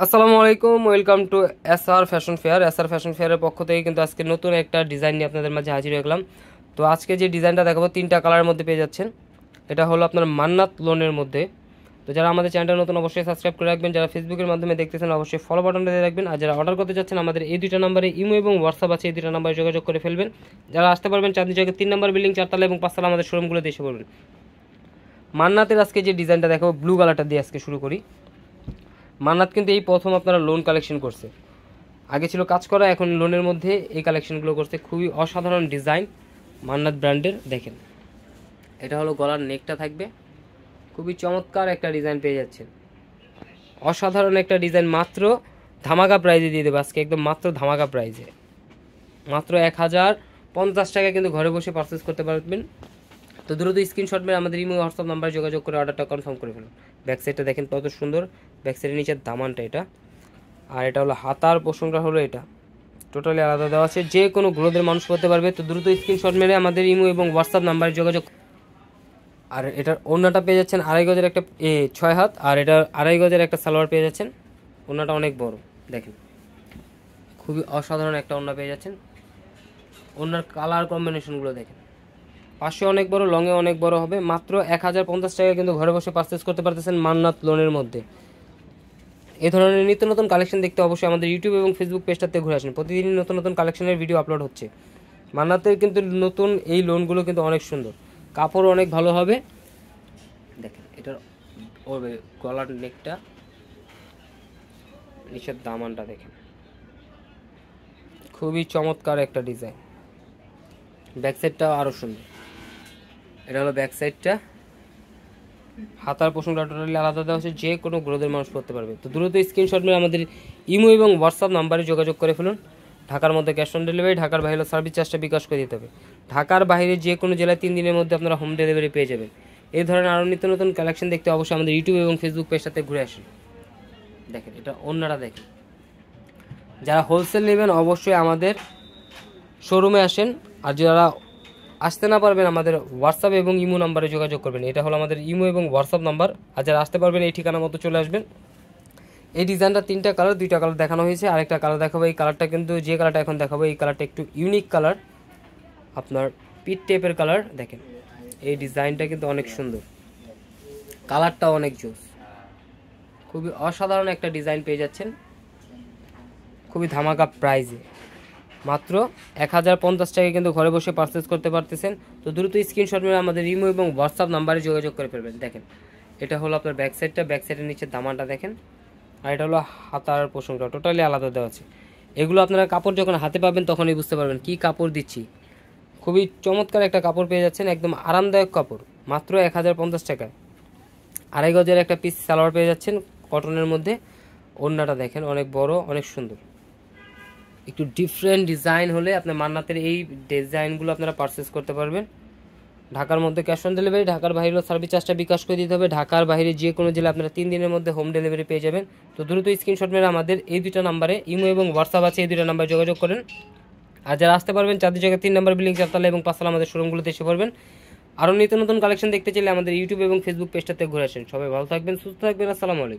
আসসালামু আলাইকুম, welcome to SR fashion fair. SR fashion ফেয়ারের পক্ষ থেকে কিন্তু আজকে নতুন একটা ডিজাইন নিয়ে আপনাদের মাঝে হাজির হয়ে গেলাম। তো আজকে যে ডিজাইনটা দেখাবো তিনটা কালারের মধ্যে পেয়ে যাচ্ছেন। এটা হলো আপনার মান্নাত লোনের মধ্যে। তো যারা আমাদের চ্যানেলটা নতুন অবশ্যই সাবস্ক্রাইব করে রাখবেন, যারা ফেসবুকের মাধ্যমে দেখতেছেন অবশ্যই ফলো বাটনটা দিয়ে রাখবেন, আর যারা অর্ডার করতে যাচ্ছেন আমাদের এই দুইটা নাম্বারে ইমো এবং হোয়াটসঅ্যাপ আছে, এই দুইটা নাম্বারে যোগাযোগ করে ফেলবেন। যারা আসতে পারবেন চাঁদনী চকের 3 নম্বর বিল্ডিং 4 তলা এবং 5 তলা আমাদের শোরুমগুলোতে এসে পড়বেন। মান্নাতের আজকে যে ডিজাইনটা দেখাবো ব্লু কালারটা দিয়ে আজকে শুরু করি। মান্নাত কিন্তু এই প্রথম আপনারা লোন কালেকশন করছে, আগে ছিল কাজ করা, এখন লোনের মধ্যে এই কালেকশনগুলো করছে। খুবই অসাধারণ ডিজাইন মান্নাত ব্র্যান্ডের। দেখেন এটা হলো গলার নেকটা থাকবে, খুবই চমৎকার একটা ডিজাইন পেয়ে যাচ্ছেন। অসাধারণ একটা ডিজাইন, মাত্র ধামাকা প্রাইজে দিয়ে দেবো আজকে, একদম মাত্র ধামাকা প্রাইজে, মাত্র 1050 টাকা কিন্তু ঘরে বসে পারচেস করতে পারবেন। তো দ্রুত স্ক্রিনশট মেরে আমাদের ইমো হোয়াটসঅ্যাপ নাম্বারে যোগাযোগ করে অর্ডারটা কনফার্ম করে ফেলুন। ব্যাক সাইডটা দেখেন কত সুন্দর, ব্যাক সাইডের নিচের দামানটা এটা, আর এটা হলো হাতার পোষণটা হলো এটা, টোটালি আলাদা দেওয়া আছে, যে কোনো গ্রোথের মানুষ করতে পারবে। তো দ্রুত স্ক্রিনশট মেরে আমাদের ইমো এবং হোয়াটসঅ্যাপ নাম্বারে যোগাযোগ। আর এটার ওড়নাটা পেয়ে যাচ্ছেন 2.5 গজের একটা 6 হাত, আর এটা 2.5 গজের একটা সালোয়ার পেয়ে যাচ্ছেন। ওড়নাটা অনেক বড়, দেখেন খুবই অসাধারণ একটা ওড়না পেয়ে যাচ্ছেন। ওড়নার কালার কম্বিনেশনগুলো দেখেন, পাশে অনেক বড়, লংয়ে অনেক বড় হবে। মাত্র 1050 টাকা কিন্তু ঘরে বসে পারচেস করতে পারতেছেন মান্নাত লোনের মধ্যে। এই ধরনের নিত্য নতুন কালেকশন দেখতে অবশ্যই আমাদের ইউটিউব এবং ফেসবুক পেজটাতে ঘুরে আসেন, প্রতিদিন নতুন নতুন কালেকশনের ভিডিও আপলোড হচ্ছে। মান্নাতের কিন্তু নতুন এই লোনগুলো কিন্তু অনেক সুন্দর, কাপড় অনেক ভালো হবে। দেখেন এটার গলার নেকটা, নিচের দামানটা দেখেন, খুবই চমৎকার একটা ডিজাইন। ব্যাক সাইডটাও আরও সুন্দর, এটা হলো ব্যাক সাইডটা। হাতার পোষণটা টোটালি আলাদা দেওয়া হচ্ছে, যে কোনো গ্রোথের মানুষ করতে পারবে। তো দ্রুত স্ক্রিনশট নিয়ে আমাদের ইমো এবং হোয়াটসঅ্যাপ নাম্বারে যোগাযোগ করে ফেলুন। ঢাকার মধ্যে ক্যাশ অন ডেলিভারি, ঢাকার বাইরে সার্ভিস চার্জটা বিকাশ করে দিতে হবে। ঢাকার বাইরে যে কোনো জেলায় 3 দিনের মধ্যে আপনারা হোম ডেলিভারি পেয়ে যাবেন। এই ধরনের আরও নিত্য নতুন কালেকশন দেখতে অবশ্যই আমাদের ইউটিউব এবং ফেসবুক পেজটাতে ঘুরে আসুন। দেখেন এটা অন্যরা দেখেন, যারা হোলসেল নেবেন অবশ্যই আমাদের শোরুমে আসেন, আর যারা আসতে না পারবেন আমাদের হোয়াটসঅ্যাপ এবং ইমো নাম্বারে যোগাযোগ করবেন। এটা হলো আমাদের ইমো এবং হোয়াটসঅ্যাপ নাম্বার, আর যারা আসতে পারবেন এই ঠিকানা মতো চলে আসবেন। এই ডিজাইনটা 3টা কালার, 2টা কালার দেখানো হয়েছে, আরেকটা কালার দেখাবো। এই কালারটা কিন্তু, যে কালারটা এখন দেখাবো এই কালারটা একটু ইউনিক কালার, আপনার পিট টেপের কালার। দেখেন এই ডিজাইনটা কিন্তু অনেক সুন্দর, কালারটাও অনেক জোস, খুবই অসাধারণ একটা ডিজাইন পেয়ে যাচ্ছেন, খুবই ধামাকা প্রাইজে। মাত্র 1050 টাকা কিন্তু ঘরে বসে পারচেস করতে পারতেছেন। তো দ্রুত স্ক্রিনশট মেরে আমাদের ইমো এবং হোয়াটসঅ্যাপ নাম্বারে যোগাযোগ করে ফেলবেন। দেখেন এটা হলো আপনার ব্যাক সাইডটা, ব্যাক সাইডের নিচে দামানটা দেখেন, আর এটা হলো হাতার পোষণটা, টোটালি আলাদা দেওয়া আছে। এগুলো আপনারা কাপড় যখন হাতে পাবেন তখনই বুঝতে পারবেন কি কাপড় দিচ্ছি। খুবই চমৎকার একটা কাপড় পেয়ে যাচ্ছেন, একদম আরামদায়ক কাপড়, মাত্র 1050 টাকায়। 2.5 গজের একটা পিস সালোয়ার পেয়ে যাচ্ছেন কটনের মধ্যে। ওড়নাটা দেখেন অনেক বড়, অনেক সুন্দর, একটু ডিফারেন্ট ডিজাইন হলে আপনার মান্নাতের এই ডিজাইনগুলো আপনারা পারচেস করতে পারবেন। ঢাকার মধ্যে ক্যাশ অন ডেলিভারি, ঢাকার বাইরেও সার্ভিস চার্জটা বিকাশ করে দিতে হবে। ঢাকার বাইরে যে কোনো জেলা আপনারা 3 দিনের মধ্যে হোম ডেলিভারি পেয়ে যাবেন। তো দ্রুত স্ক্রিনশট মেরে আমাদের এই 2টা নাম্বারে ইমো এবং হোয়াটসঅ্যাপ আছে, এই 2টা নাম্বারে যোগাযোগ করেন। আর যারা আসতে পারবেন চাঁদনী চকের 3 নম্বর বিল্ডিং 4 তলা এবং 5 তলা আমাদের শোরুমগুলোতে এসে পড়বেন। আরও নিত্য নতুন কালেকশন দেখতে চাইলে আমাদের ইউটিউব এবং ফেসবুক পেজটাতে ঘুরে আসেন। সবাই ভালো থাকবেন, সুস্থ থাকবেন, আসসালামু আলাইকুম।